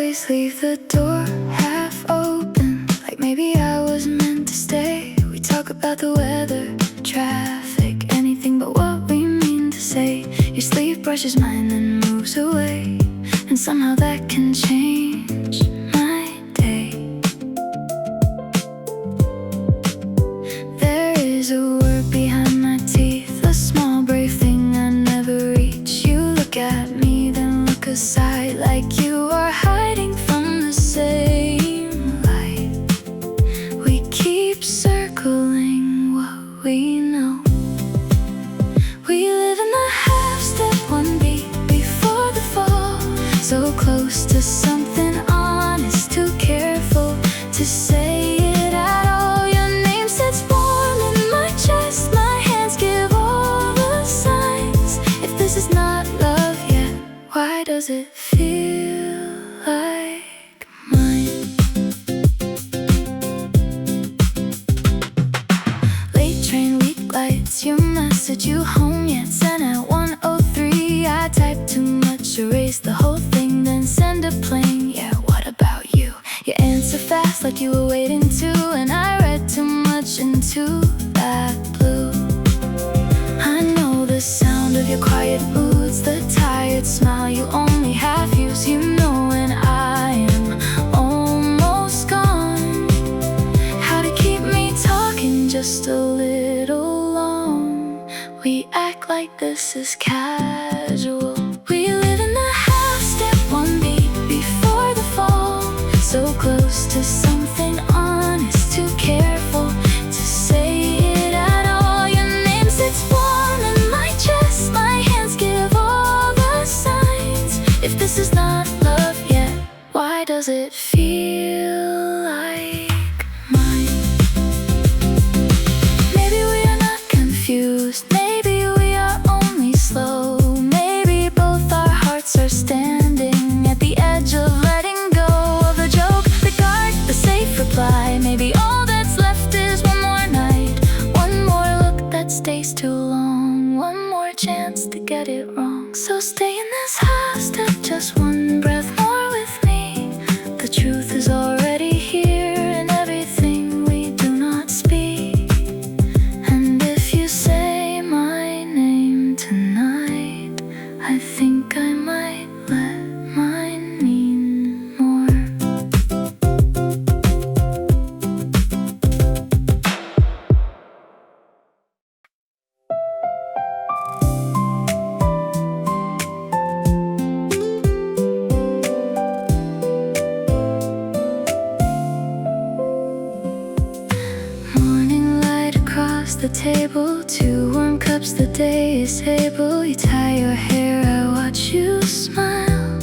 always leave the door half open, like maybe I was meant to stay. We talk about the weather, traffic, anything but what we mean to say. Your sleeve brushes mine and moves away, and somehow that can change my day. There is a word behind my teeth, a small brave thing I never reach. You look at me, then look aside, like you are hiding from the same light. We keep circling what we know. We live in the half-step, one beat before the fall, so close to something honest, too careful to say it at all. Your name sits warm in my chest, my hands give all the signs. If this is not love yet, why does it feel like mine? Late train, weak lights, your message, you home yet? Sent at 1:03. I typed too much, erase the whole thing, then send a plane. Yeah, what about you? You answer fast like you were waiting to, and I read too much into that blue. I know the sound of your quiet moods, the tired smile you only half use. You know when I am almost gone, how to keep me talking just a little long. We act like this is casual. We live in the half-step, one beat before the fall, so close to something honest, too careful to say it at all. Your name sits warm in my chest, my hands give all the signs. If this is not love yet, why does it feel like mine? Maybe we are not confused, maybe we are only slow. Maybe both our hearts are standing at the edge of letting go of the joke, the guard, the safe reply. Maybe all that's left is one more night, one more look that stays too long, one more chance to get it wrong. So stay in this half step, just one breath more with me. The truth is already here in everything we do not speak. And if you say my name tonight, I think I might let mine mean more. Morning light across the table, two warm cups, the day is able. You tie your hair, I watch you smile.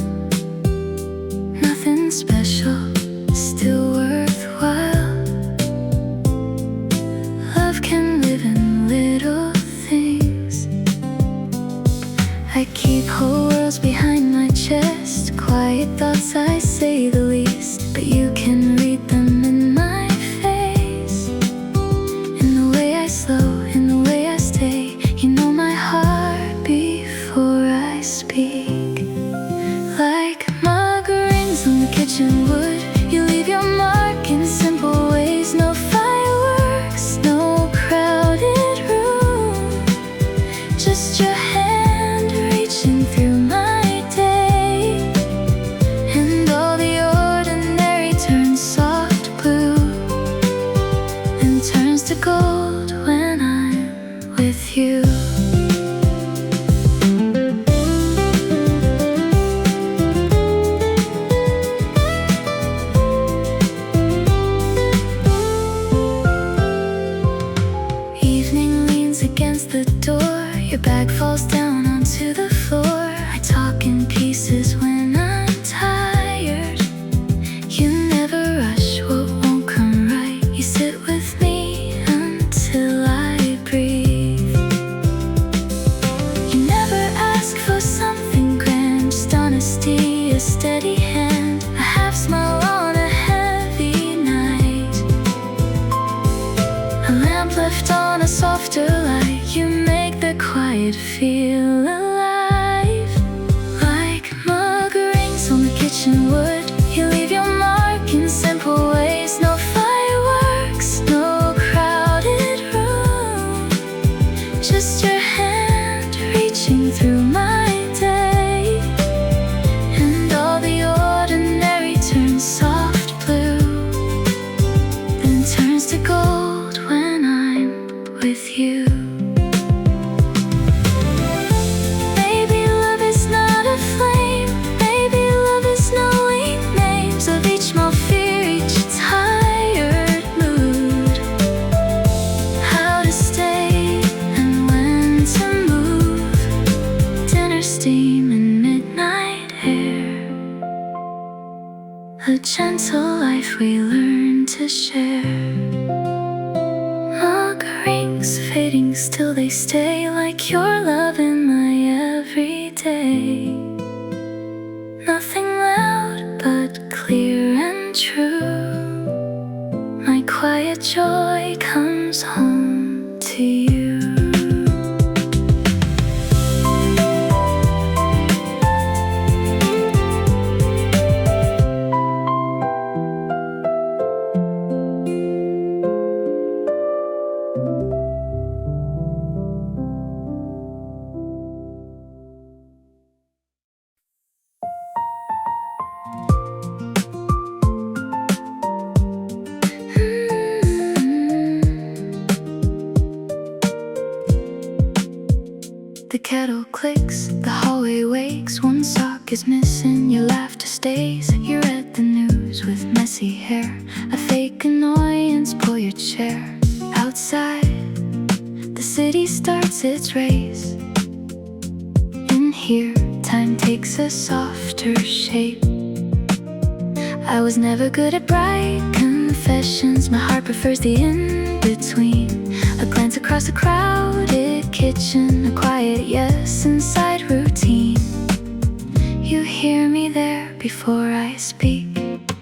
Nothing special, still worthwhile. Love can live in little things. I keep whole worlds behind my chest, quiet thoughts I say the least, but you can read them in my face. In the way I slow, in the way I stay, you know my heart before I speak. Like mug rings on the kitchen wood, you leave your mark in simple ways. No fireworks, no crowded room, just your hand reaching through my day. And all the ordinary turns soft blue, then turns to gold when I'm with you. Evening leans against the door, your bag falls down onto the floor. I talk in pieces when I'm tired. You never rush what won't come right, you sit with me until I breathe. You never ask for something grand, just honesty, a steady hand, a half smile on a heavy night. A lamp left on a softer light, you make the quiet feel alive. Like mug rings on the kitchen wood, You leave your mark in simple ways. No fireworks, no crowded room, just your hand reaching through my day. And all the ordinary turns soft blue, then turns to gold when I'm with you. Maybe love is not a flame, maybe love is knowing names of each small fear, each tired mood, how to stay and when to move. Dinner steam and midnight air, a gentle life we learn to share. Mug rings fading, still they stay like your love in my everyday. Nothing loud but clear and true. My quiet joy comes home to you. The kettle clicks, the hallway wakes. One sock is missing, your laughter stays. You read the news with messy hair, a fake annoyance, pull your chair. Outside, the city starts its race. In here, time takes a softer shape. I was never good at bright confessions, my heart prefers the in-between. A glance across a crowded kitchen, a quiet yes inside routine. You hear me there before I speak.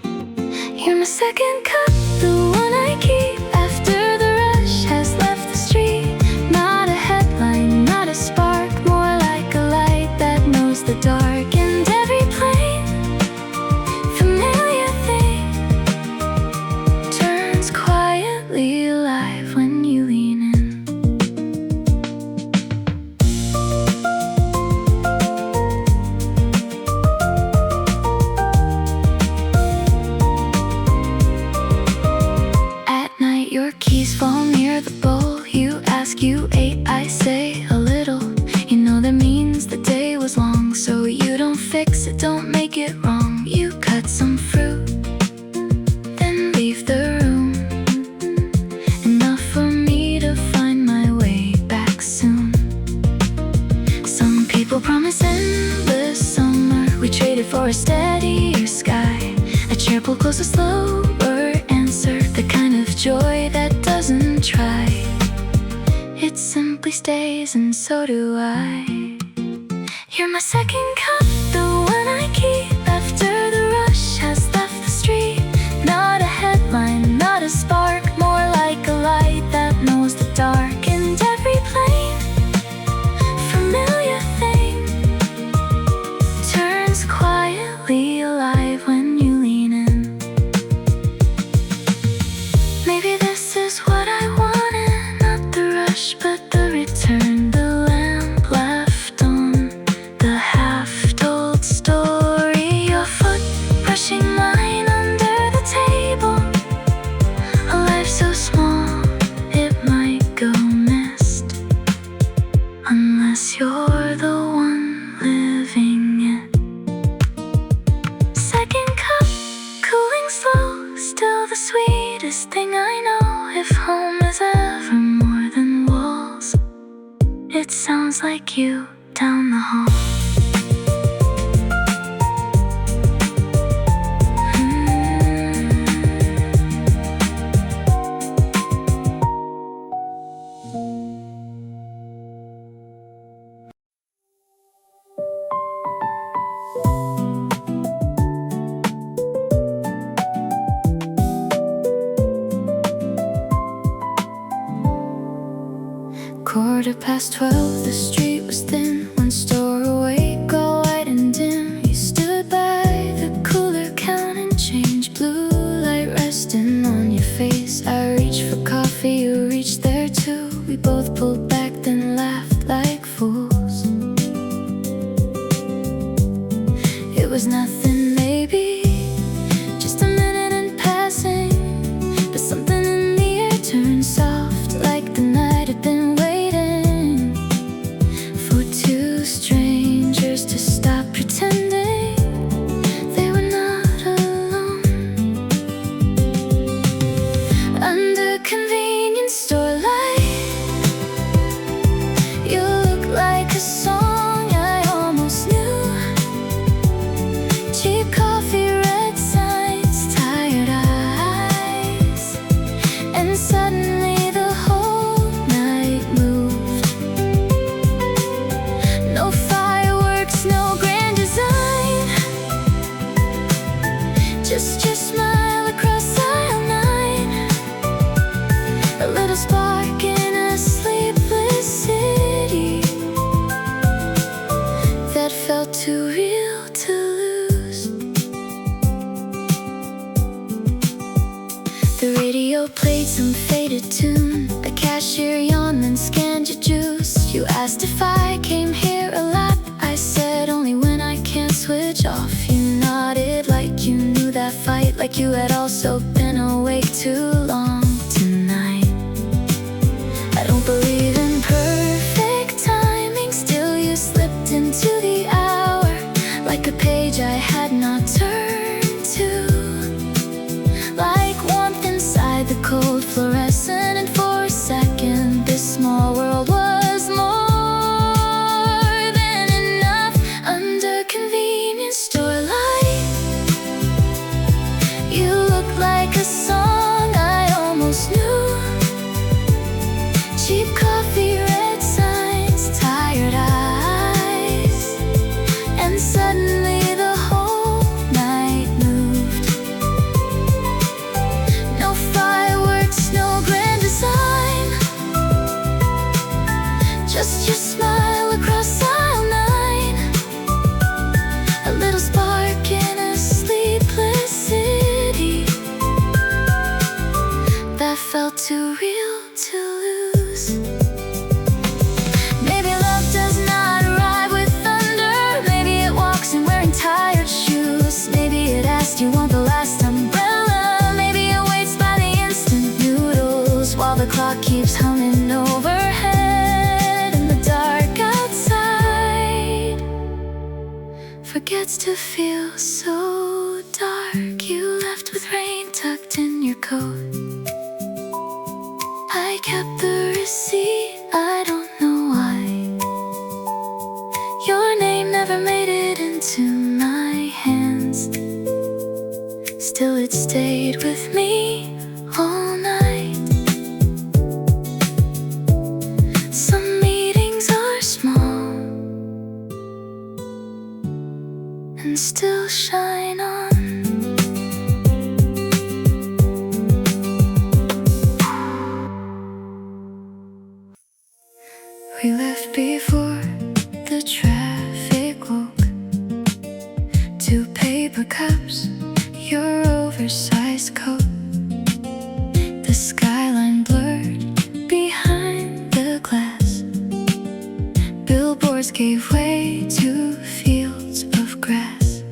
You're my second cup, the one I keep after the rush has left the street. Not a headline, not a spark, more like a light that knows the dark. And every plain, familiar thing turns quietly alive when you lean in. At night your keys fall near the bowl. You ask, you ate, I say a little. You know that means the day was long, so you don't fix it, don't make it wrong. You cut some fruit, then leave the room. Enough for me to find my way back soon. Some people promise endless summer, we traded for a steadier sky. A chair pulled close, a slower answer, the kind of joy that doesn't try. It simply stays, and so do I. You're my second cup, the one I keep after the rush has left the street. Not a headline, not a spark, more like a light that knows the dark. And every plain, familiar thing turns quietly alive when you lean in. Maybe this is what I wanted, not the rush, but the return. The lamp left on, the half-told story. Your foot brushing mine under the table. A life so small, it might go missed, unless you're the one living it. Second cup, cooling slow, still the sweetest thing I know. If home is ever more than walls, it sounds like you down the hall. Quarter past 12, the street was thin. One store awake, all white and dim. You stood by the cooler counting pulled back, then laughed like fools. It was nothing, maybe just a minute in passing, but something in the air turned soft, like the night had been waiting for two strangers to stop pretending they were not alone. Under convenience store light, you look like a song I almost knew. Cheap coffee, red signs, tired eyes, and suddenly the whole night moved. No fireworks, no grand design, just your smile across aisle 9. A little spark in a sleepless city that felt too real to lose. The radio played some faded tune. A cashier yawned and scanned your juice. You asked if I came here a lot. I said only when I can't switch off. You nodded like you knew that fight, like you had also been awake too long tonight. I don't believe in perfect timing, still you slipped into the hour like a page I had not turned to, like warmth inside the cold fluorescent. And for a second this small world was more than enough. Under convenience store light, you look like a song I almost knew. Cheap coffee, red signs, tired eyes, and suddenly the whole night moved. No fireworks, no grand design, just your smile across aisle 9. A little spark in a sleepless city that felt too real to lose. Maybe love does not arrive with thunder. Maybe it walks in wearing tired shoes. Maybe it asks, you want the last umbrella? Maybe it waits by the instant noodles while the clock keeps humming overhead. And the dark outside forgets to feel so dark. You left with rain tucked in your coat. I kept the receipt, I don't know why. Your name never made it into my hands. Still it stayed with me all night. Some meetings are small and still shine on. We left before the traffic woke. 2 paper cups, your oversized coat. The skyline blurred behind the glass. Billboards gave way to fields of grass.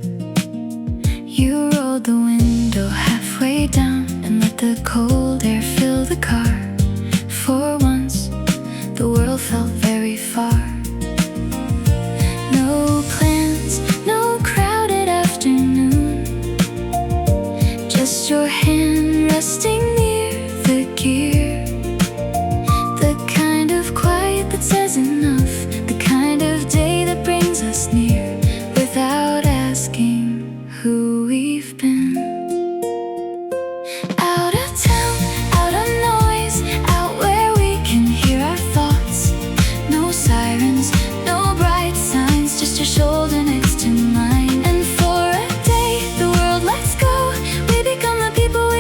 You rolled the window halfway down and let the cold air fill the car. For once, the world felt very far. No plans, no crowded afternoon, just your hand resting near the gear. The kind of quiet that says enough, the kind of day that brings us near without asking who we've been. Out of town, out of noise, out where we can hear our thoughts. No sirens, no bright signs, just your shoulder next to mine. And for a day, the world lets go. We become the people we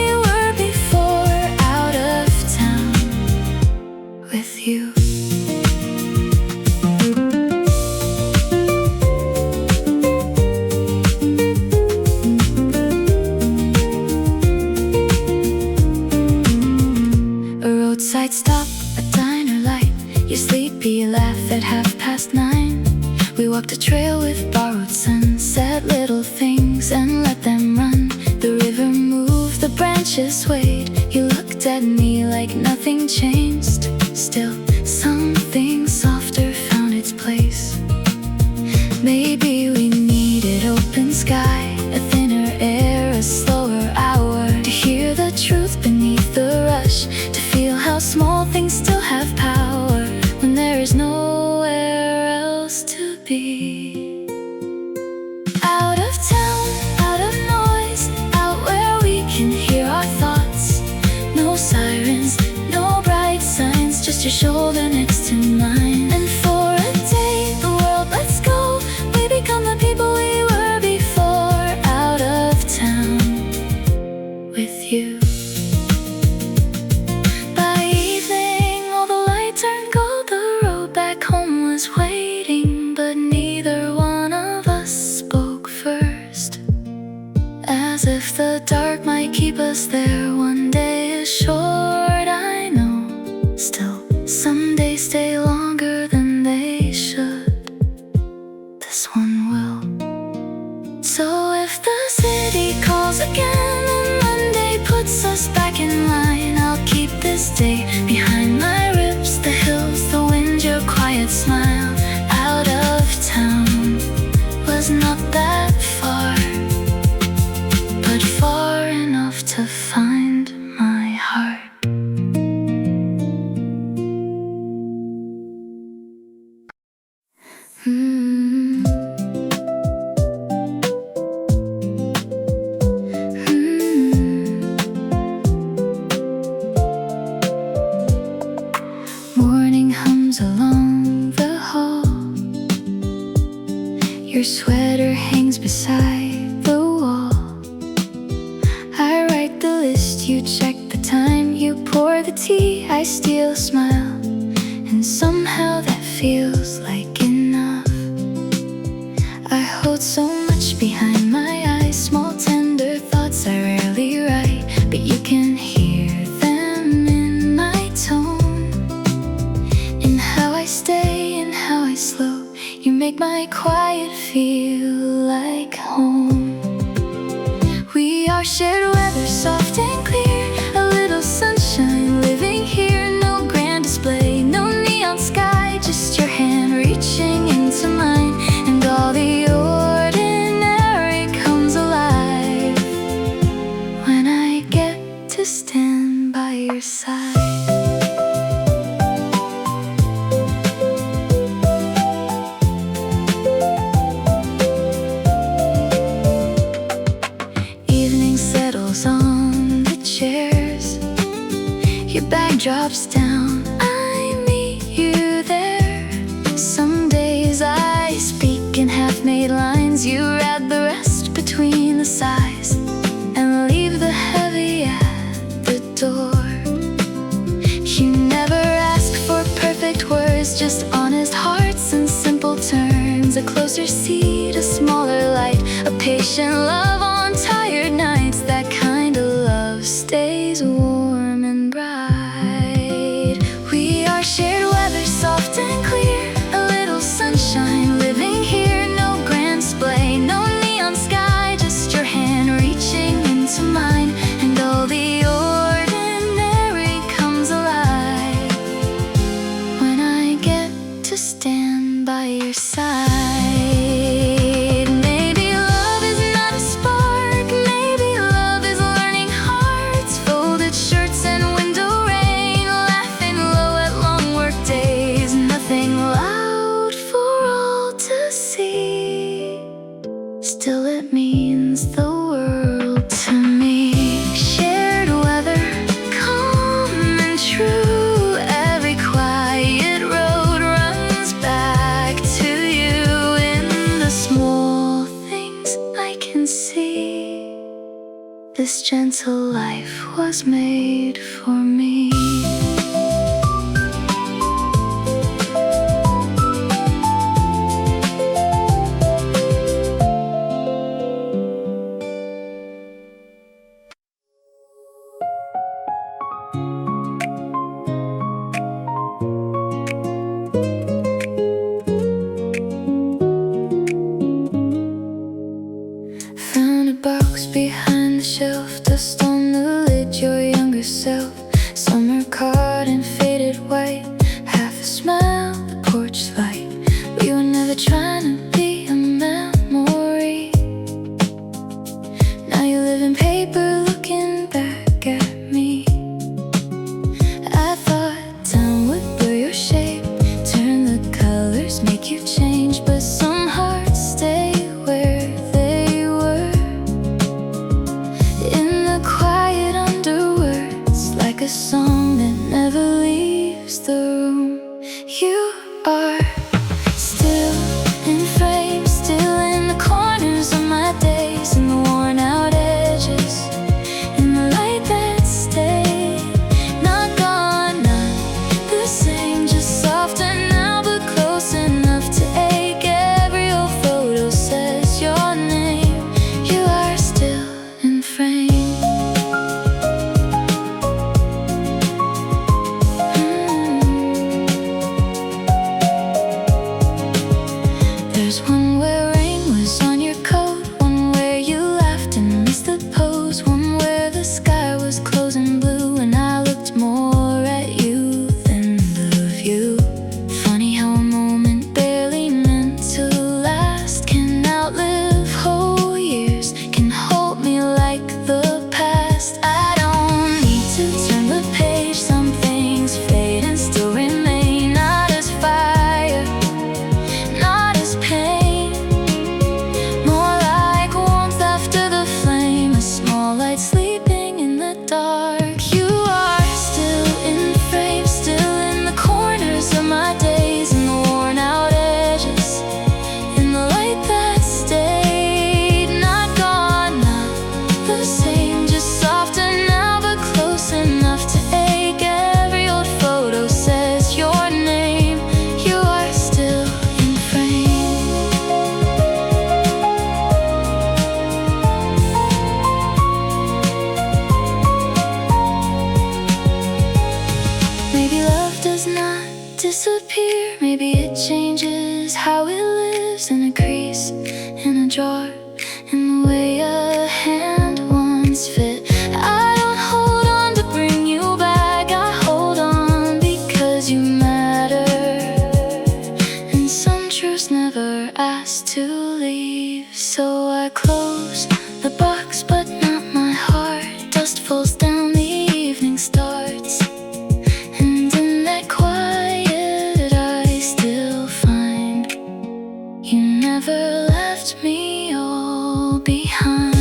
as if the dark might keep us there. One day is short, I know. Still, some days stay longer than they should. This one will. So if the city calls again and Monday puts us back in line, I'll keep this day behind my ribs, the hills, the wind, your quiet smile. Out of town was not that far, but far enough to find my heart. Morning hums along the hall. Your sweater hangs beside the wall. I write the list, you check the time, you pour the tea, I steal a smile, and somehow that feels like enough. I hold so much behind my eyes, small tender thoughts I rarely write, but you can hear them in my tone, in how I stay and how I slow. You make my quiet feel like home. We are shared weather, soft and clear, a little sunshine living here. No grand display, no neon sky, just your hand reaching into mine, and all the ordinary comes alive when I get to stand by your side. On the chairs, your bag drops down, I meet you there. Some days I speak in half-made lines, you add the rest between the sighs, and leave the heavy at the door. You never ask for perfect words, just honest hearts and simple turns. A closer seat, a smaller light, a patient love on tired nights. That kind of love stays warm and bright. We are shared weather, soft and clear, a little sunshine living here. No grand display, no neon sky, just your hand reaching into mine, and all the ordinary comes alive when I get to stand by your side. Still it means the world to me. Shared weather, calm and true. Every quiet road runs back to you. In the small things I can see, this gentle life was made for me. Box behind the shelf, dust on the lid, your younger self. Summer card in faded white, half a smile, the porch light. We were never trying to be a memory. Now you live in paper, looking back at me. I thought time would blur your shape, turn the colors, make you change, but some hearts stay where they were. In the quiet underwords, like a song that never leaves the room. You are still in frames, still in the corners of my days, and the worn out edges behind.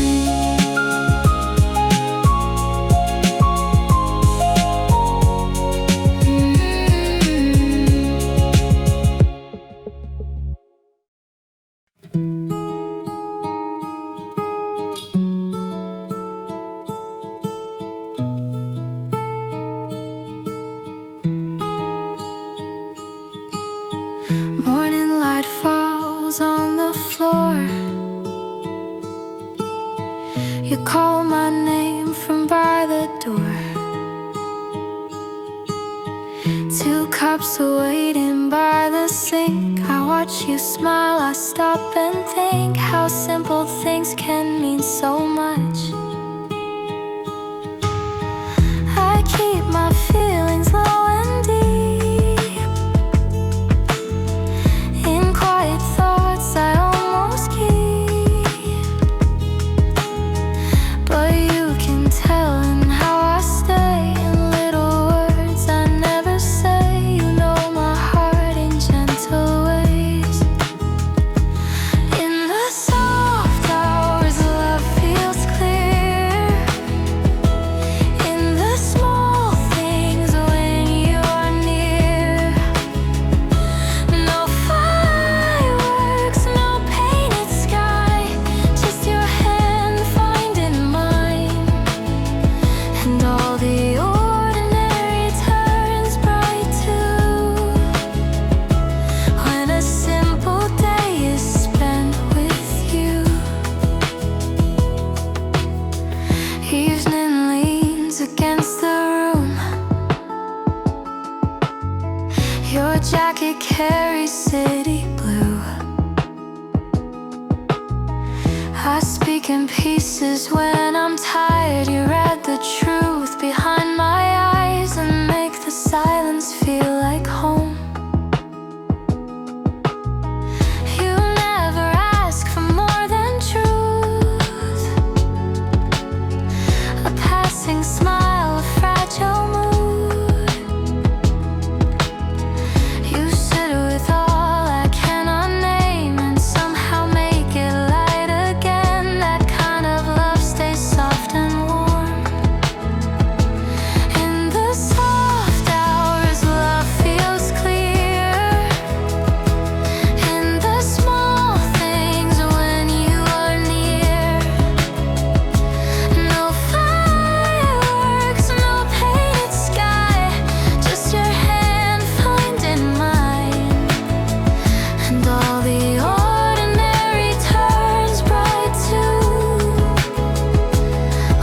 Morning light falls on the floor. You call my name from by the door. 2 cups are waiting by the sink. I watch you smile, I stop and think how simple things can mean so much. I keep my feelings low and deep. In quiet thoughts I almost keep, but you can tell in how I stay, in little words I never say. You know my heart in gentle ways. In the soft hours love feels clear. In the small things when you are near. No fireworks, no painted sky, just your hand finding mine. And all the ordinary turns bright too, when a simple day is spent with you. Evening leans against the room. Your jacket carries city blue. I speak in pieces when I'm tired. You read the truth behind my eyes and make the silence feel like home. You never ask for more than truth. A passing smile, a fragile mood. You sit with all I cannot name and somehow make it light again. That kind of love stays soft and warm. In the soft hours love feels clear. In the small things when you are near. No fireworks, no painted sky, just your hand finding mine. And all the ordinary turns bright too,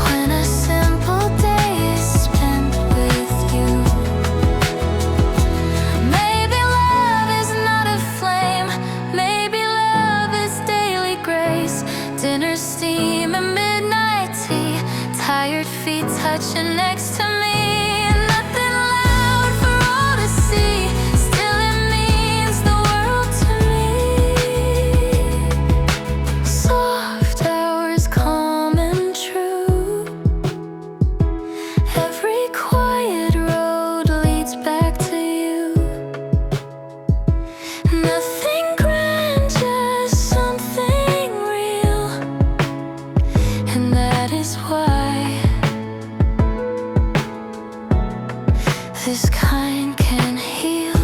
when a simple day is spent with you. Maybe love is not a flame, maybe love is daily grace. Dinner steam and midnight tea, tired feet touching next to me. Nothing loud for all to see, still it means the world to me. Soft hours calm and true. Every quiet road leads back to you. Nothing grand, just something real. And that is why this kind can heal.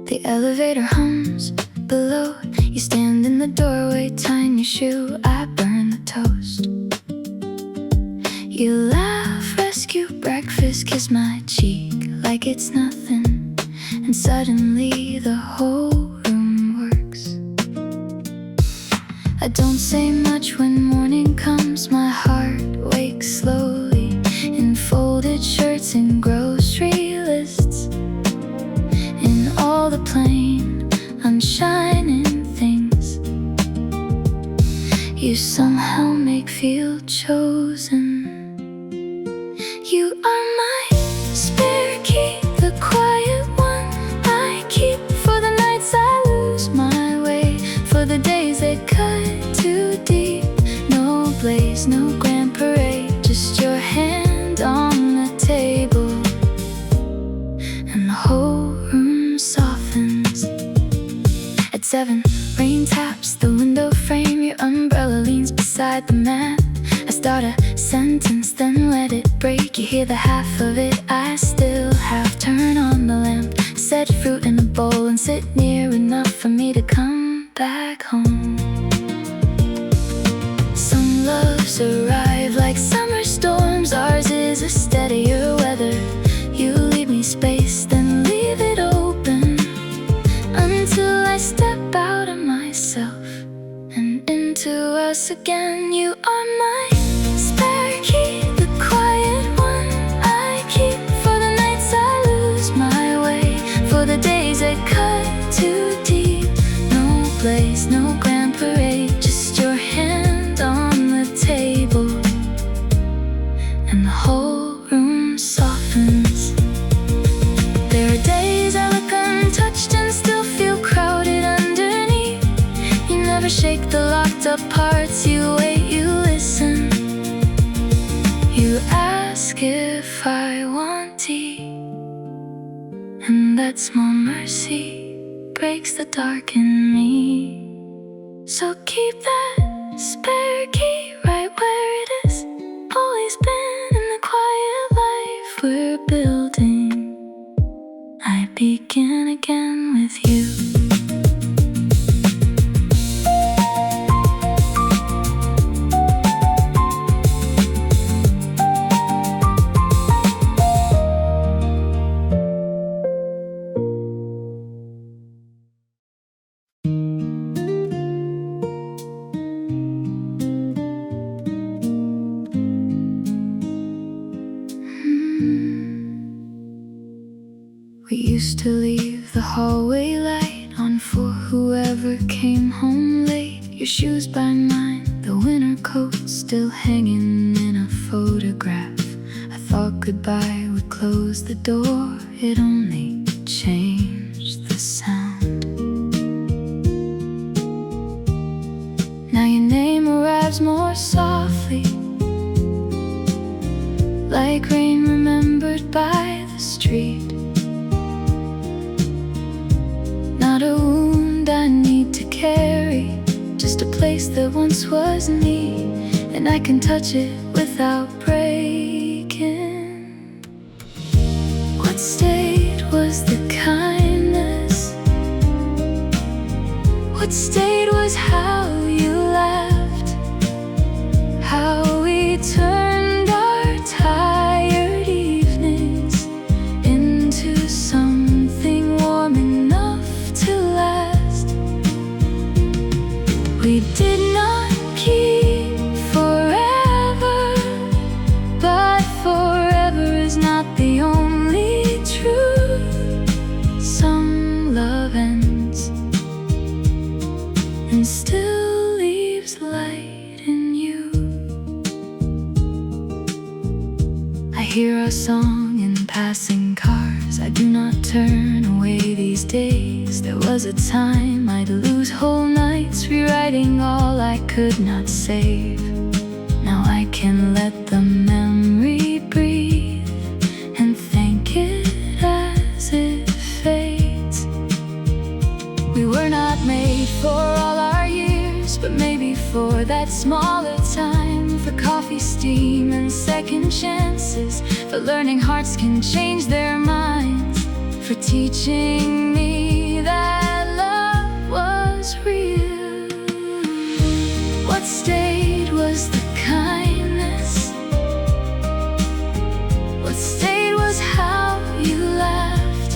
The elevator hums below. You stand in the doorway, tying your shoe. I burn the toast. You laugh, rescue breakfast, kiss my cheek like it's nothing. And suddenly the whole room works. I don't say much when morning comes. My heart wakes slowly in folded shirts and grocery lists, in all the plain, unshining things you somehow make feel chosen. You are my spare key, the quiet one I keep for the nights I lose my way, for the days that cut too deep. No blaze, no grand parade, just your hand on the table, and the whole room softens. At 7, rain taps the window frame. Your umbrella leans beside the mat. I start a sentence, then let it break. You hear the half of it I still have. Turn on the lamp, set fruit in a bowl, and sit near enough for me to come back home. Some loves arrive like summer storms. Ours is a steadier weather. You leave me space, then leave it open, until I step out of myself and into us again. You are my spare key, the quiet one I keep for the nights I lose my way, for the days that cut too deep. No place, no grand parade, just your hand on the table, and the whole room softens. There are days I look untouched and still feel crowded underneath. You never shake the locked up parts. You wait, you listen. You ask if I want tea, and that small mercy breaks the dark in me. So keep that spare key right where it is, always been in the quiet life we're building. I begin again with you. We used to leave the hallway light on for whoever came home late. Your shoes by mine, the winter coat still hanging in a photograph. I thought goodbye would close the door, it only changed the sound. Now your name arrives more softly, like rain remembered by the street. Not a wound I need to carry, just a place that once was me, and I can touch it without breaking. What stayed was the kindness. What stayed was how you laughed, how we turned our tired evenings into something warm enough to last. We did not keep forever, but forever is not the only truth. Some love ends and still leaves light in you. I hear our song in passing cars. I do not turn away these days. There was a time I'd lose whole nights rewriting all I could not save. Now I can let the memory breathe and thank it as it fades. We were not made for all our years, but maybe for that smaller time, for coffee, steam, and second chances, for learning hearts can change their minds, for teaching me that love was real. What stayed was the kindness. What stayed was how you laughed,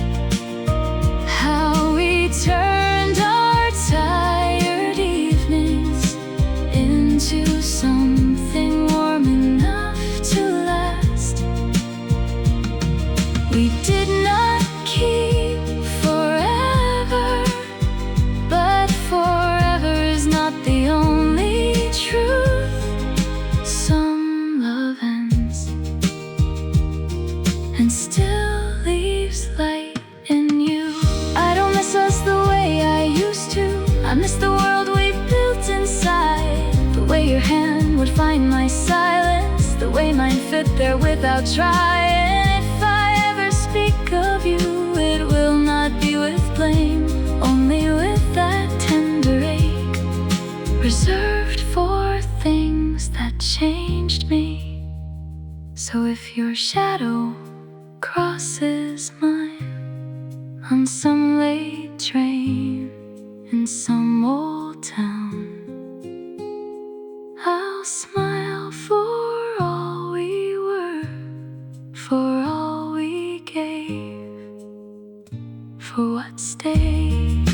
how we turned our tired evenings into something warm enough to last. We did not keep forever, but forever is not the only truth. Some love ends and still leaves light in you. I don't miss us the way I used to. I miss the world we built inside. The way your hand would find my silence, the way mine fit there without trying. If I ever speak of you, it will not be with blame, only with that tender ache, reserved for things that changed me. So if your shadow crosses mine on some late train in some old town, I'll smile for all we were, for all we gave, for what stayed.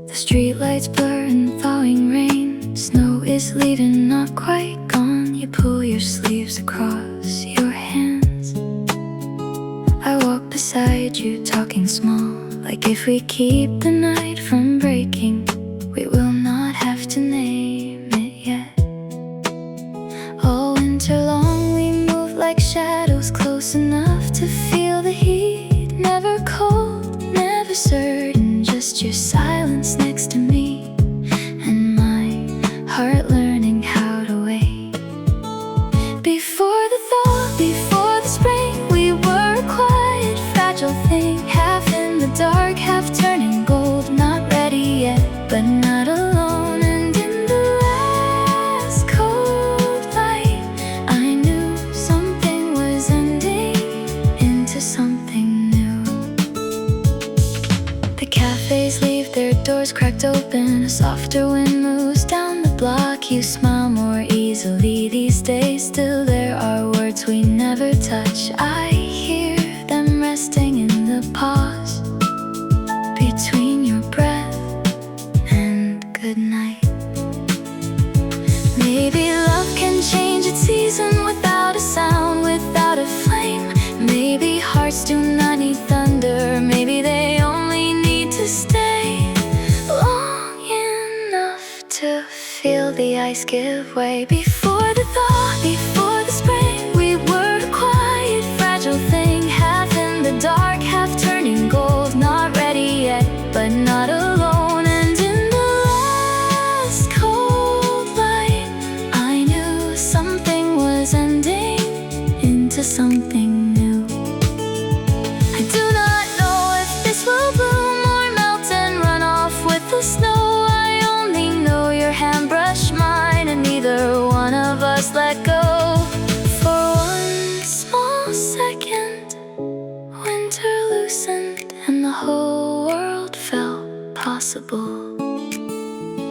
The streetlights blur in thawing rain. Snow is leaving, not quite gone. You pull your sleeves across your hands. I walk beside you, talking small, like if we keep the night from breaking, we will not have to name it yet. All winter long we move like shadows, close enough to feel the heat. Never cold, never certain, just your silence next to me, and my heart learning how to wait. Before the thaw, before the spring, we were a quiet, fragile thing, half in the dark, half turning gold. Not ready yet, but not alone. And in the last cold light, I knew something was ending into something new. The cafes leave their doors cracked open. A softer wind moves down the block. You smile more easily these days. Still there are words we never touch. I hear them resting in the pause between your breath and goodnight. Maybe love can change its season without a sound, without a flame. Maybe hearts do not need thunder. Maybe they only need to stay long enough to feel the ice give way. Before the thaw, before the spring, we were a quiet, fragile thing, half in the dark, half turning gold. Not ready yet, but not alone. And in the last cold light, I knew something was ending into something new. I do not know if this will bloom or melt and run off with the snow. I only know your hand brushed mine, and neither one of us let go. For one small second, winter loosened and the whole world felt possible.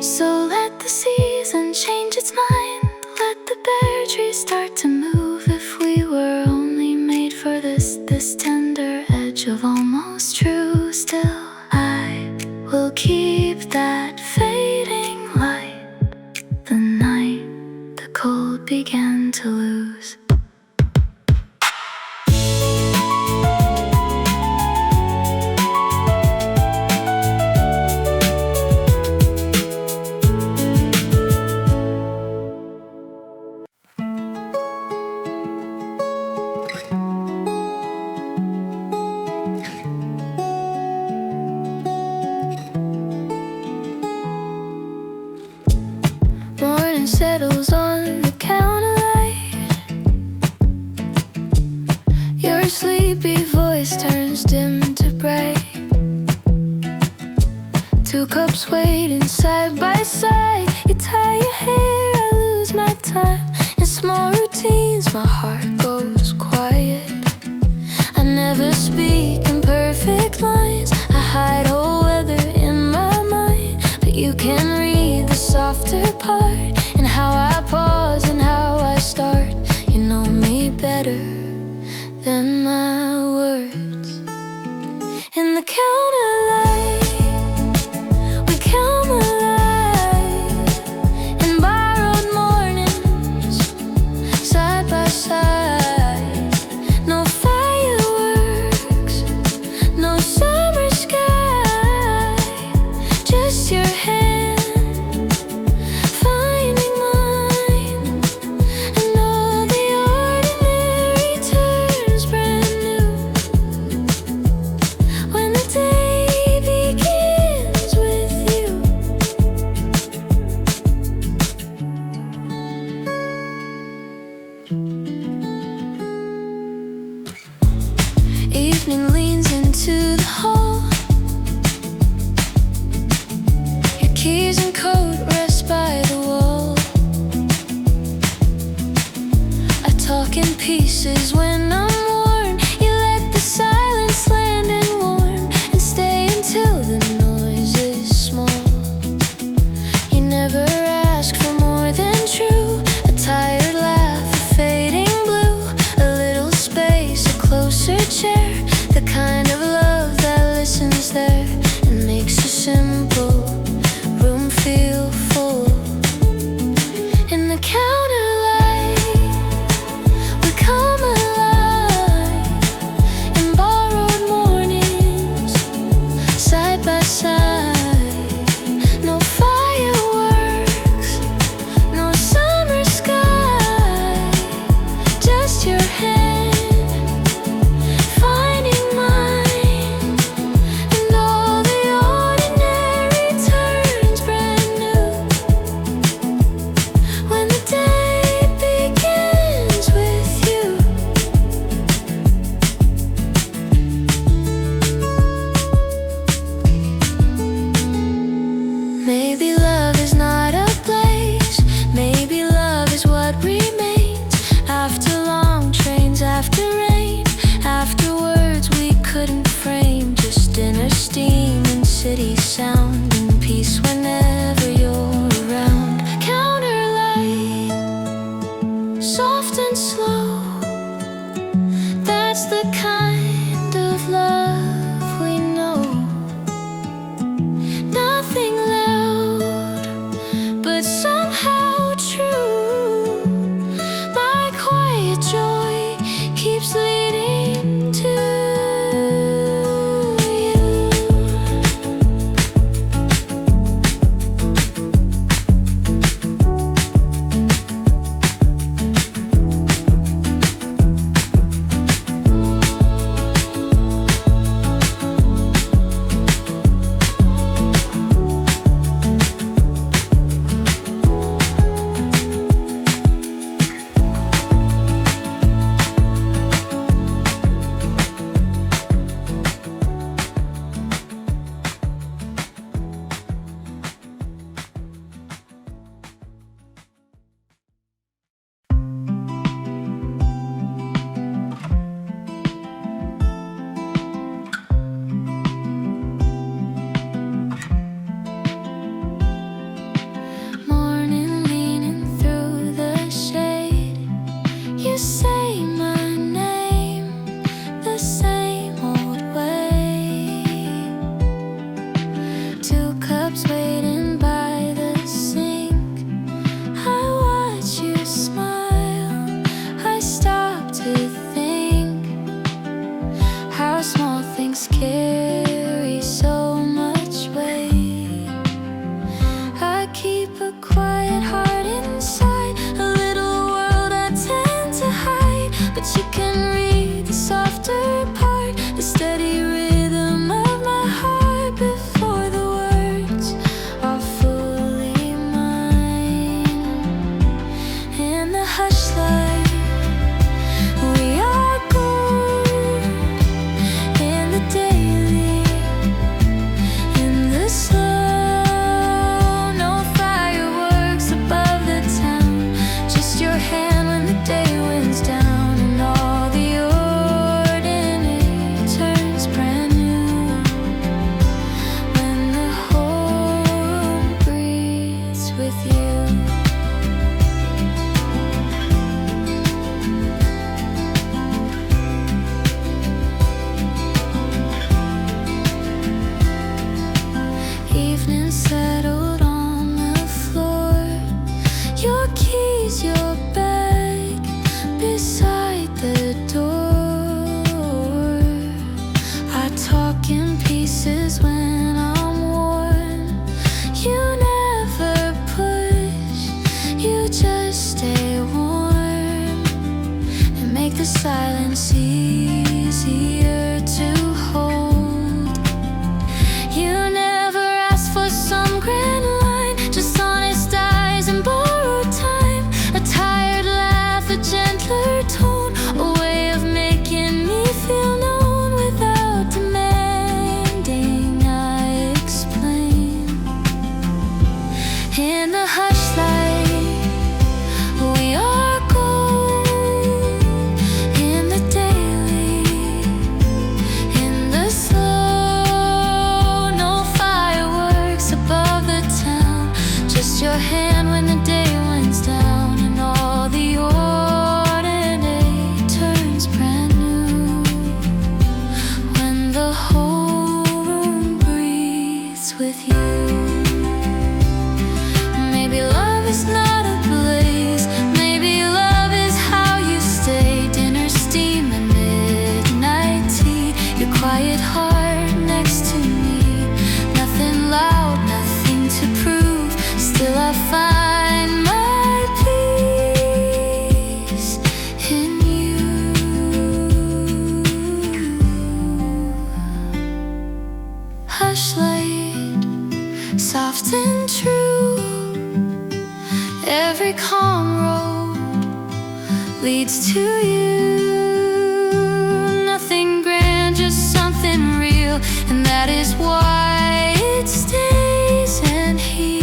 So let the season change its mind, let the bare trees start to move. If we were only made for this tender edge of almost true, still I will keep that fading light. The night the cold began to lose. Morning settles on the counterlight. Your sleepy voice turns dim to bright. Two cups waiting side by side. You tie your hair, I lose my time. In small routines, my heart goes quiet. speak in perfect lines. I hide whole weather in my mind, but you can read the softer part, and how I pause and how I start. You know me better than my words. In the counter light, we come alive in borrowed mornings, side by side. No fireworks, no summer sky, just your hand finding mine, and all the ordinary turns brand new when the day begins with you. Evening leans into the hall. Your keys and coat rest by the wall. I talk in pieces when I'm worn. You let the silence land and warm, and stay until the noise is small. You never ask for more than true. A tired laugh, a fading blue, a little space, a closer chair, the kind of love that listens there and makes a simple room feel full. In the counter light, we come alive in borrowed mornings, side by side. No fireworks, no summer sky, just your hand finding mine, and all the ordinary turns brand new when the day begins with you. Maybe love is not a place, maybe love is what remains after long trains, after rain, after words we couldn't frame, just inner steam and city sound, and peace whenever you're around. Counter light, soft and slow, that's the kind of love we know. Nothing loud, but somehow true. My quiet joy keeps leading to you. with you. Maybe love is not a place. Maybe love is how you stay. Dinner, steam, and midnight tea. Your quiet heart next to me. Nothing loud, nothing to prove. Still I find my peace in you. Hush light, soft and true. Every calm road leads to you. Nothing grand, just something real, and that is why it stays and heals.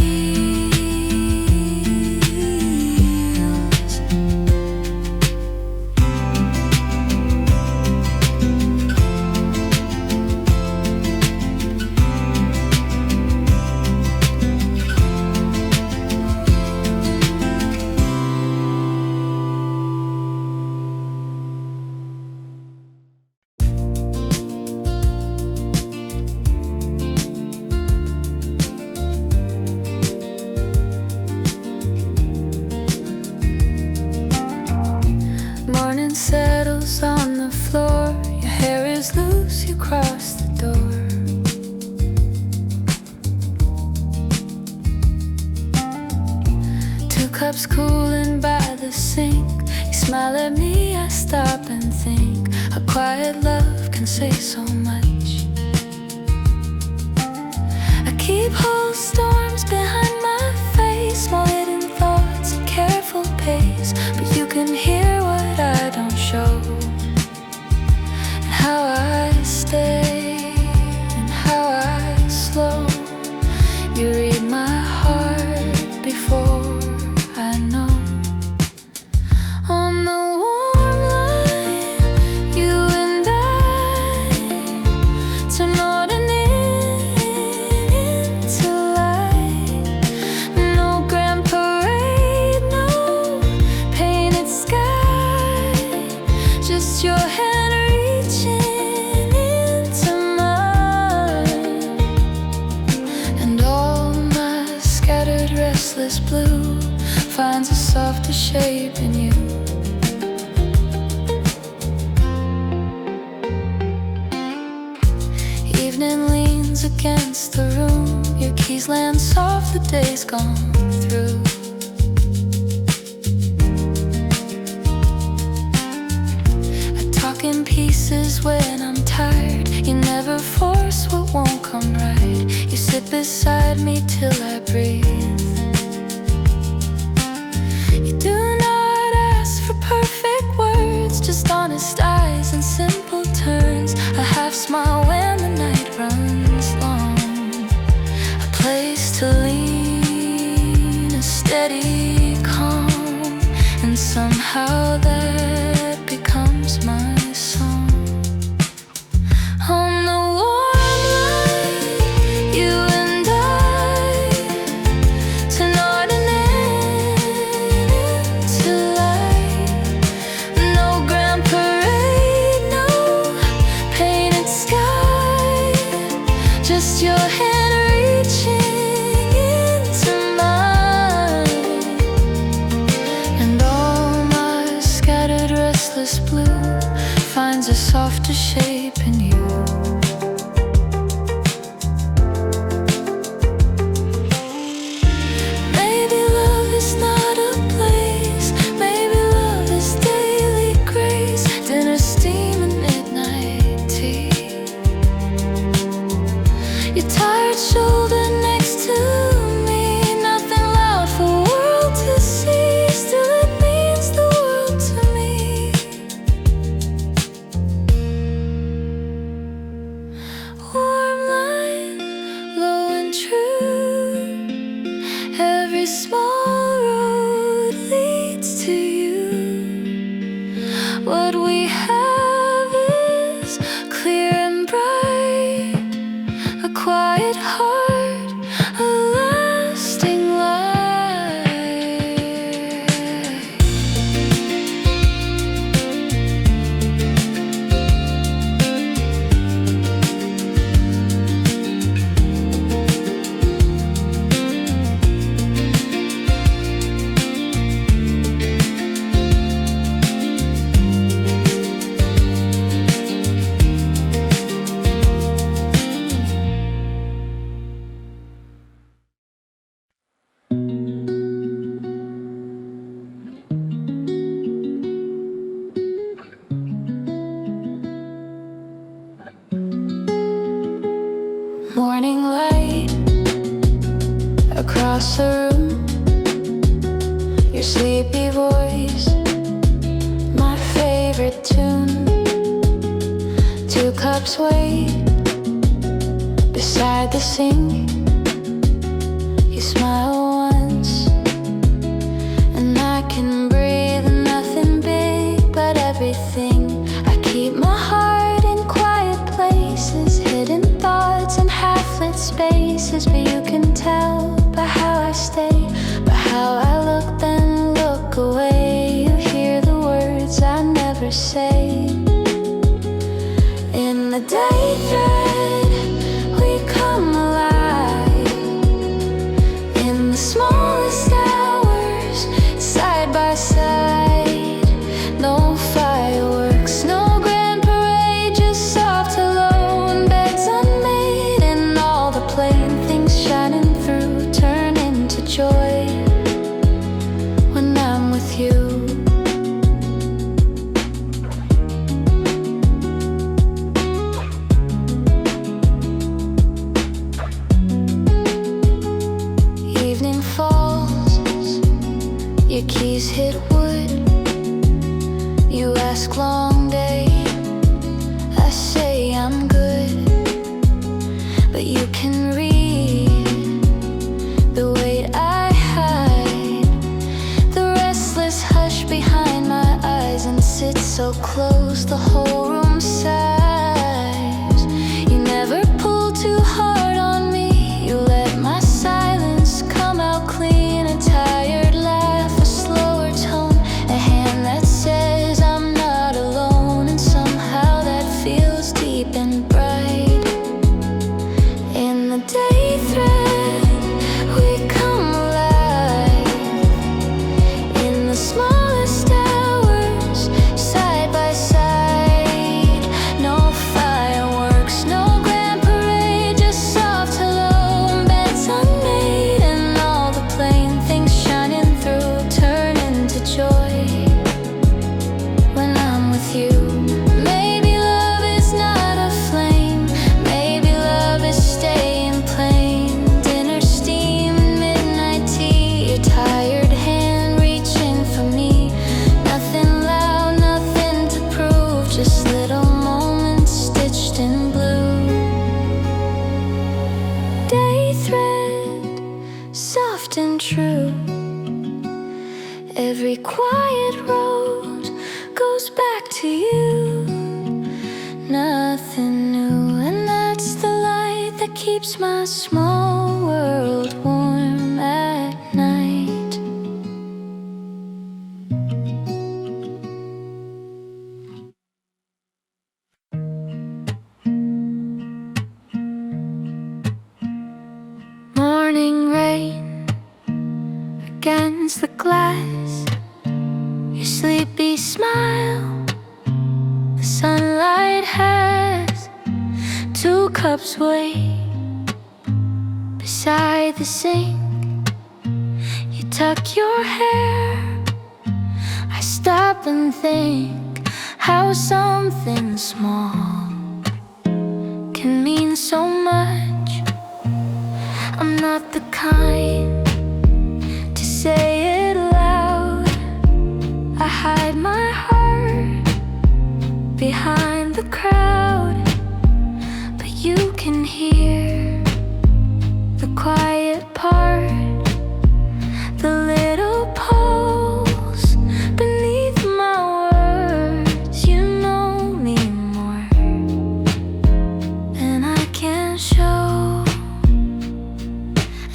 Morning settles on the floor. Your hair is loose, you cross the door. 2 cups cooling by the sink. You smile at me, I stop and think. A quiet love can say so much. I keep whole storms behind my face. Small hidden thoughts, a careful pace. But you can hear what I don't show. And how I stay, and how I slow. You read my heart before I know. On the warm line, you and I turn ordinary into light. No grand parade, no painted sky. Just your hand reaching into mine. And all my scattered restless blue finds a softer shape in you. Evening leans against the room. Your keys land soft, the day's gone through. I talk in pieces when I'm tired. You never force what won't come right. You sit beside me till I breathe. You do not ask for perfect words, just honest eyes and simple turns. A half smile when the night runs long. A place to lean, a steady calm. And somehow that becomes my song. On the warm line, you and I turn ordinary into light. No grand parade, no painted sky. Just your hand reaching into mine. And all my scattered restless blue finds a softer shape in you. Maybe love is not a place. Maybe love is daily grace. Dinner, steam, and midnight tea. Your tired shoulder next to me. Nothing loud for world to see. Still it means the world to me. across the room, your sleepy voice, my favorite tune. 2 cups wait beside the sink. You smile once, and I can breathe. Nothing big, but everything. I keep my heart in quiet places, hidden thoughts and half-lit spaces. But you can tell by how I stay, by how I look then look away. You hear the words I never say. In the day thread, we come alive. In the smallest hours, side by side. No fireworks, no grand parade, just soft hello and beds unmade. And all the plain things shining through turn into joy when I'm with you. Evening falls, your keys hit wood. You ask long day, I say I'm good. But you can read the weight I hide, the restless hush behind my eyes, and sit so close the whole room sighs. You never pull too hard on me, you let my silence come out clean. A tired laugh, a slower tone, a hand that says I'm not alone. And somehow that feels deep and bright. In the day thread, we come alive. In the smallest hours, side by side. No fireworks, no grand parade, just soft hello and beds unmade. And all the plain things shining through turn into joy when I'm with you. Maybe love is not a flame, maybe love is staying plain. Dinner steam, midnight tea, your tired hand reaching for me. Nothing loud, nothing to prove, just little moments stitched in blue. Day thread, soft and true. Every quiet road goes back to you. Nothing new, and that's the light that keeps my small world warm at night. Morning rain against the glass, your sleepy smile. The sunlight has 2 cups wait beside the sink. You tuck your hair, I stop and think how something small can mean so much. I'm not the kind to say it loud. I hide my heart behind the crowd, but you can hear the quiet part, the little pulse beneath my words. You know me more than I can show.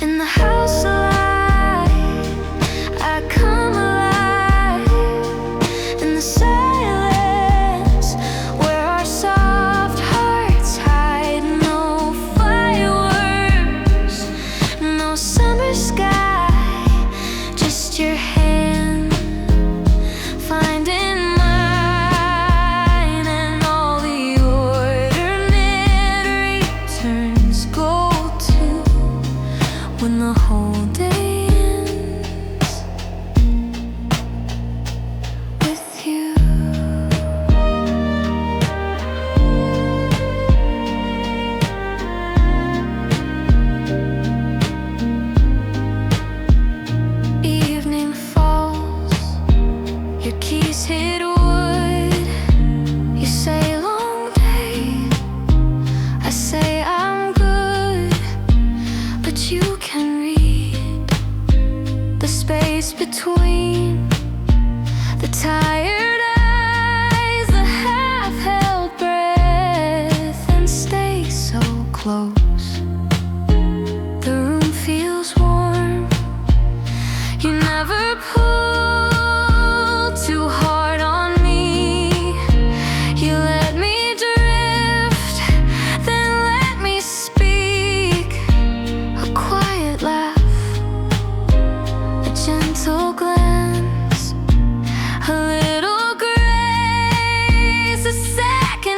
In the house alive, I come alive. In the silence, where our soft hearts hide. No fight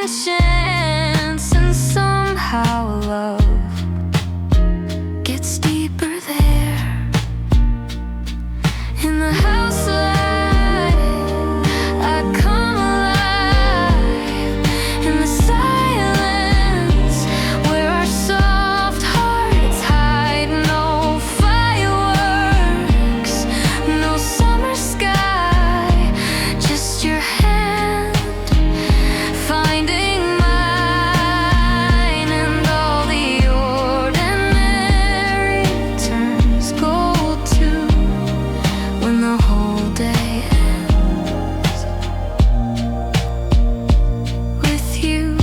chance, and somehow love gets deeper there. In the house light, I come alive. In the silence, where our soft hearts hide. No fireworks, no summer sky, just your hand finding mine, and all the ordinary turns gold too when the whole day ends with you.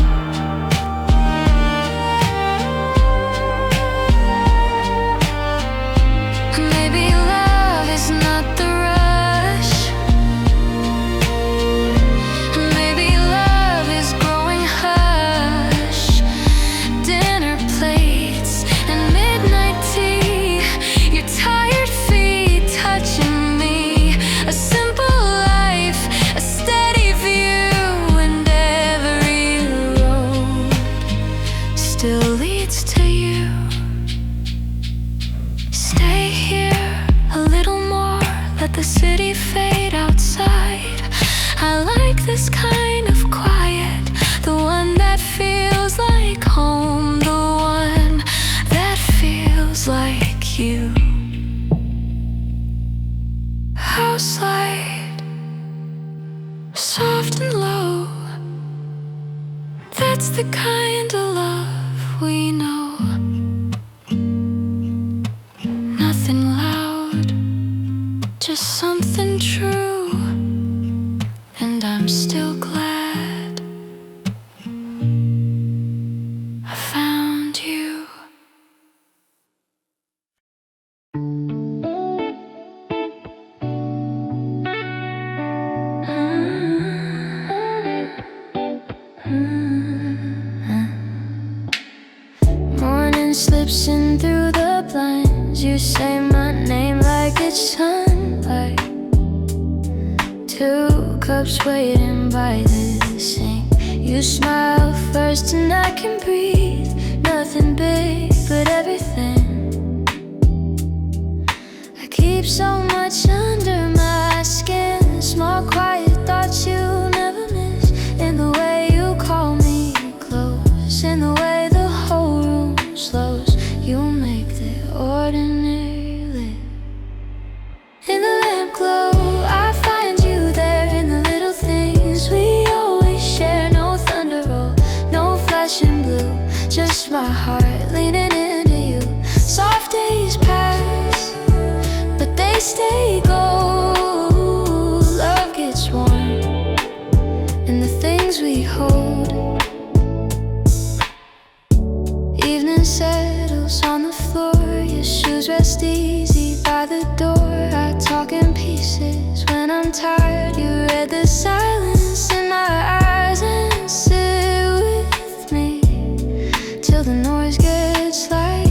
Maybe love is not the rush. Maybe love is growing hush. Dinner plates and midnight tea, your tired feet touching me. A simple life, a steady view, and every road still leads to you. Stay here a little more, let the city fade outside. I like this kind of quiet, the one that feels like home, the one that feels like you. House light, soft and low, that's the kind of love we know. Nothing loud, just something true, and I'm still glad I found you. Morning slips in through the blinds. You say my name like it's sunlight. 2 cups waiting by the sink. You smile first and I can breathe. Nothing big, but everything. I keep so much under my skin. Small quiet thoughts you never miss. In the way you call me close, in the way the whole room slows. You make the ordinary live. In the lamp glow, I find you there. In the little things we always share. No thunder roll, no flashing blue, just my heart leaning into you. Soft days pass, but they stay gold. Love gets warm in the things we hold. Evening settles on the floor. Your shoes rest easy by the door. I talk in pieces when I'm tired. You read the silence in my eyes and sit with me till the noise gets light.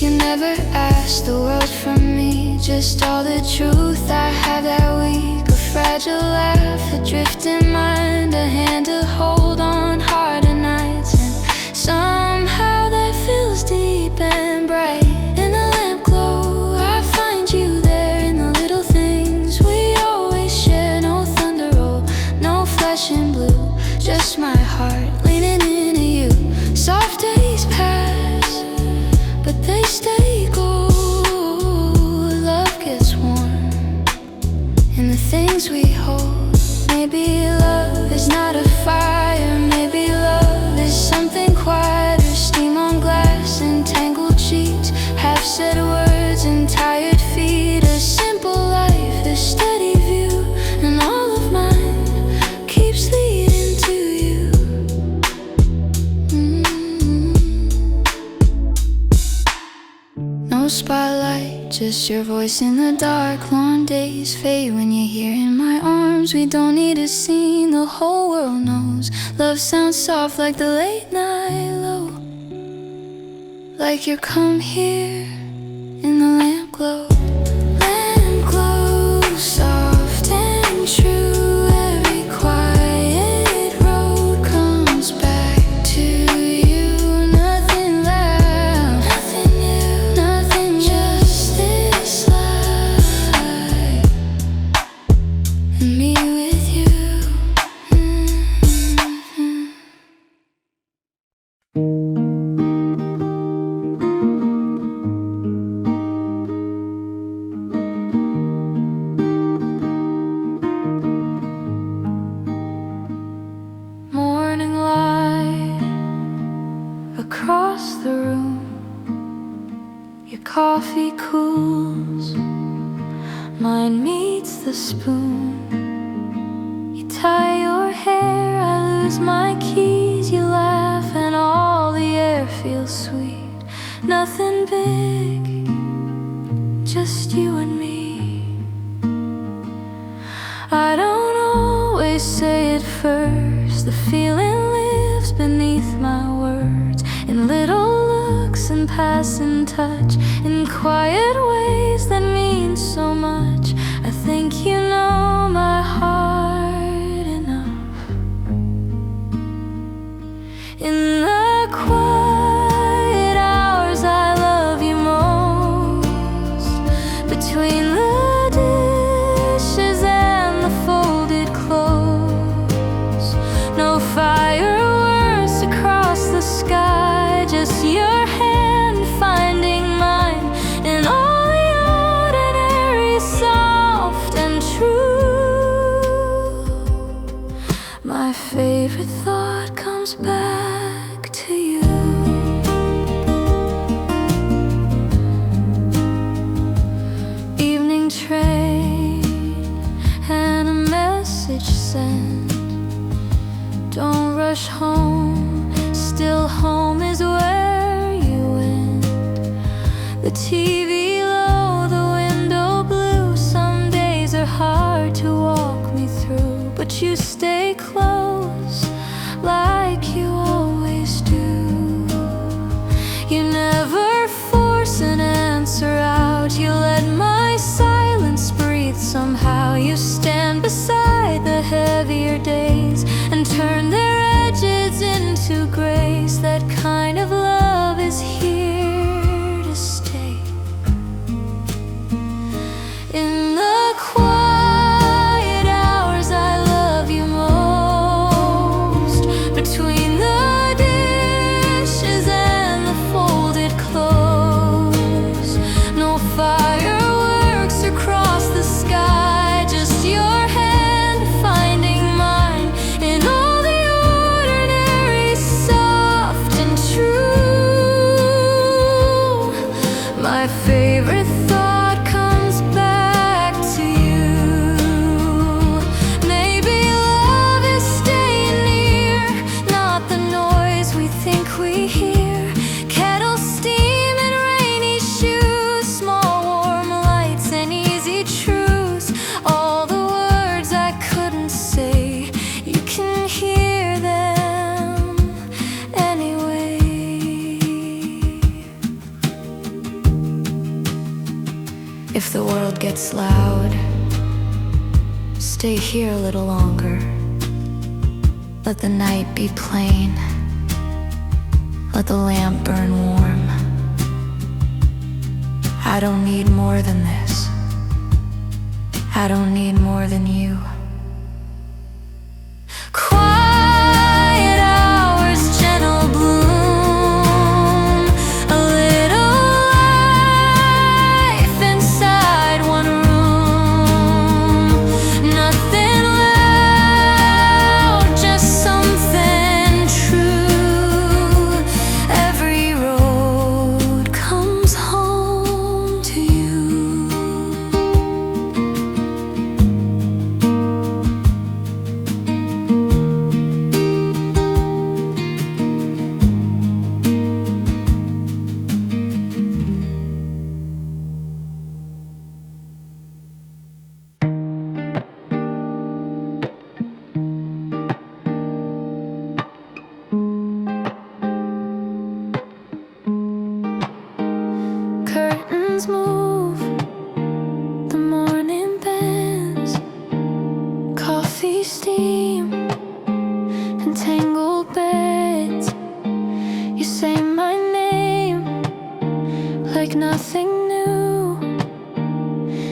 You never asked the world from me, just all the truth I have that week. A fragile laugh, a drifting mind, a hand to hold on harder nights, and somehow that feels deep and bright. In the lamp glow, I find you there. In the little things we always share. No thunder roll, no flashing blue, just my heart leaning into you. Soft days pass, but they stay gold. Love gets warm in the things we hold. Maybe love is not a fire. Maybe love is something quieter. Steam on glass and tangled sheets, half-said words and tired feet. A simple life, a steady view, and all of mine keeps leading to you. No spotlight, just your voice in the dark. Long days fade when you're here in my arms. We don't need a scene, the whole world knows. Love sounds soft like the late night low, like you come here in the lamp glow. Lamp glow, soft and true. coffee cools, mine meets the spoon. You tie your hair, I lose my keys. You laugh and all the air feels sweet. Nothing big, just you and me. I don't always say it first. The feeling lives beneath my words, in little looks and passing touch, in quiet ways that mean so much. I think you know my heart enough. In the quiet hours I love you most, between the dishes and the folded clothes. No fireworks across the sky, just your hand finding mine, in all the ordinary, soft and true. My favorite thought comes back to you. Evening train and a message sent. Don't rush home, still home is where you went. The TV low, the window blue. Some days are hard to walk me through, but you stay close like you always do. You never force an answer out, you let my silence breathe somehow. You stand beside the heavier days and turn their edges into grace. That kind of love is here to stay. In the quiet hours I love you most, between the dishes and the folded clothes. No fireworks across the sky, just your hand finding mine, in all the ordinary, soft and true. My favorite thought comes back to you. Maybe love is staying near, not the noise we think we hear. Kettle steam and rainy shoes, small warm lights and easy truths. All the words I couldn't say, you can hear them anyway. If the world gets loud, stay here a little longer. Let the night be plain, let the lamp burn warm. I don't need more than this, I don't need more than you. Quiet hours, gentle bloom, a little life inside one room. Nothing loud, just something true. Every road comes home to you. Curtains move, the morning bends, coffee steam and tangled beds. You say my name like nothing new,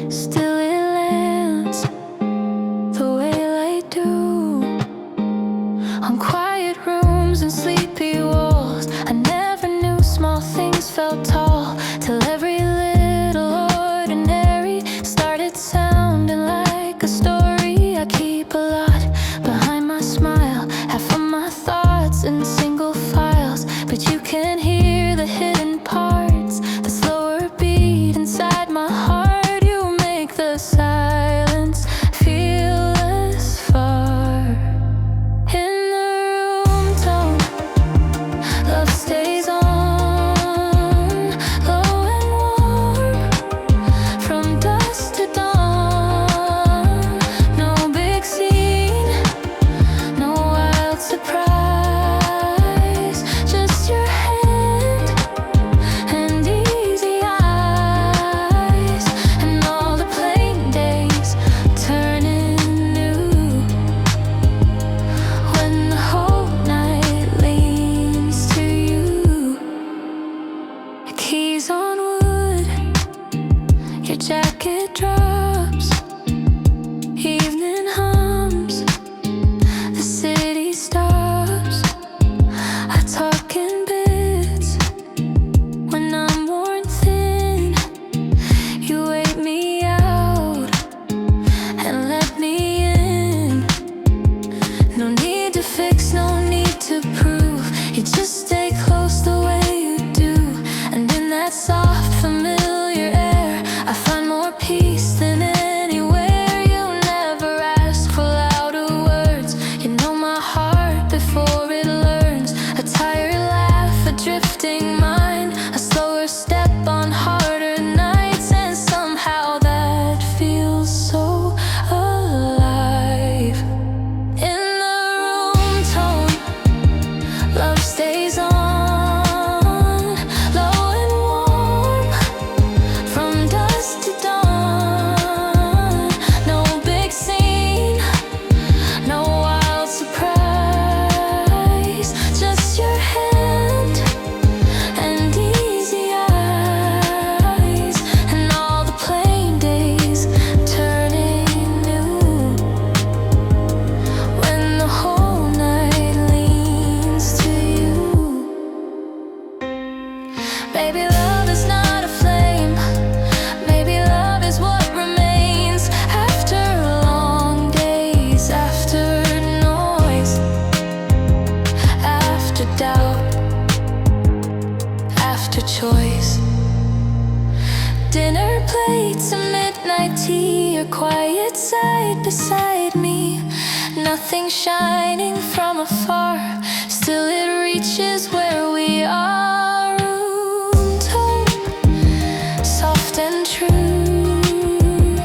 still it lands the way I do. On quiet rooms and sleepy walls, I never knew small things felt tall, till every little ordinary started sounding like a story. I keep a lot behind my smile, half of my thoughts in single files, but you can hear the hidden parts, the slower beats Nothing shining from afar, still it reaches where we are. Room tone, soft and true.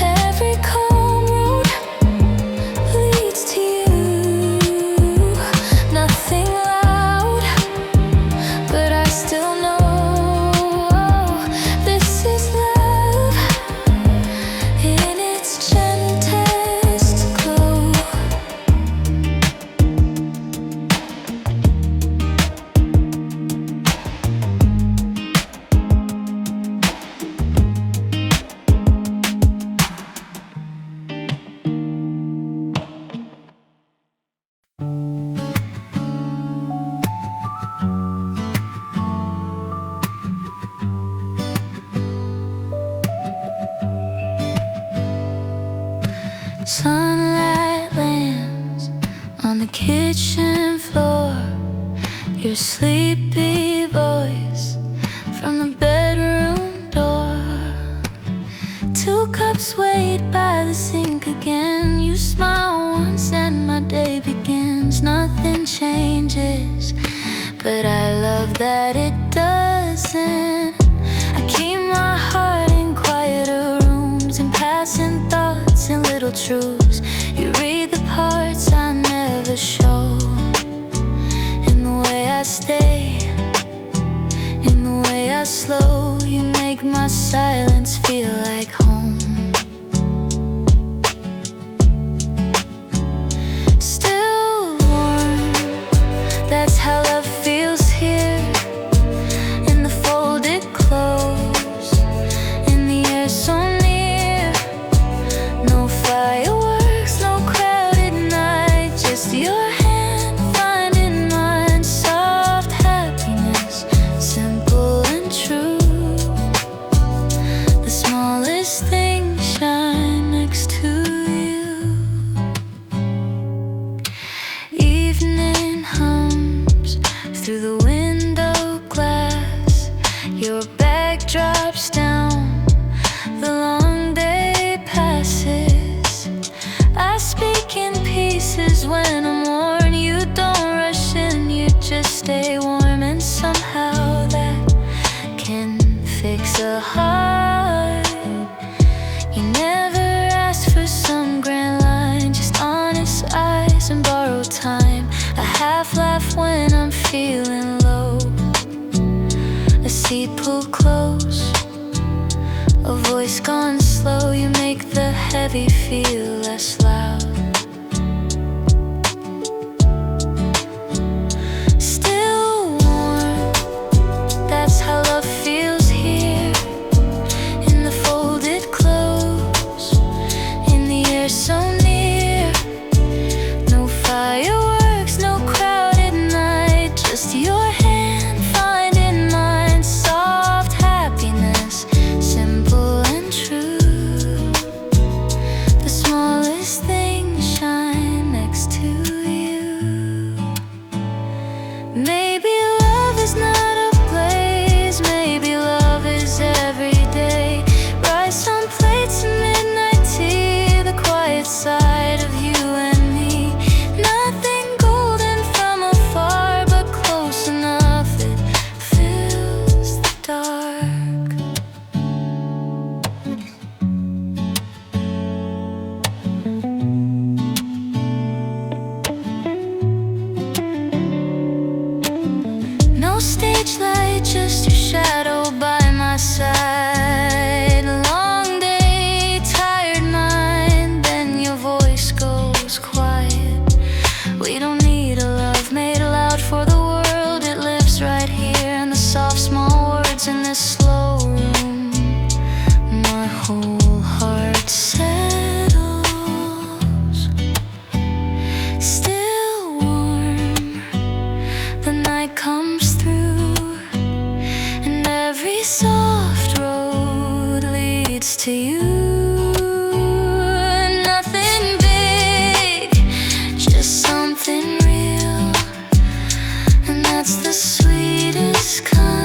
Every calm road leads to you. Nothing loud, but I still know this is love in its gentlest glow. Sunlight lands on the kitchen floor. Your sleepy voice from the bedroom door. 2 cups wait by the sink again. You smile once and my day begins. Nothing changes, but I love that it doesn't. I keep my heart in quieter rooms and passing thoughts and little truths. You read the parts I never show. In the way I stay, in the way I slow, you make my silence feel like home. Still warm, that's how love feels here. In the folded clothes, in the air so near. No fireworks, no crowded night, just your hand finding mine. Soft happiness, simple and true. The smallest things shine next to you. Evening hums through the window glass. Your bag drops down, the long day passes. I speak in pieces when I'm worn. You don't rush in, you just stay warm. And somehow that can fix a heart. You never ask for some grand line, just honest eyes and borrowed time. A half laugh when I'm feeling low. A seat pulled close, a voice gone slow. You make the heavy feel less loud. Still warm, that's how love feels here. In the folded clothes, in the air so near. No fireworks, no crowded night, just your hand finding mine. Soft happiness, simple and true. The smallest things shine next to you. Maybe love is not a place, maybe love is every day. Rice on plates and midnight tea, the quiet side of you and me. Nothing golden from afar, but close enough it fills the dark. No stage light, just your shadow by my side. Long day, tired mind, then your voice goes quiet. We don't need a love made loud for the world. It lives right here in the soft small words in this slow room. My whole heart settles. Still warm, the night comes through, and every soft road leads to you. Nothing big, just something real, and that's the sweetest kind.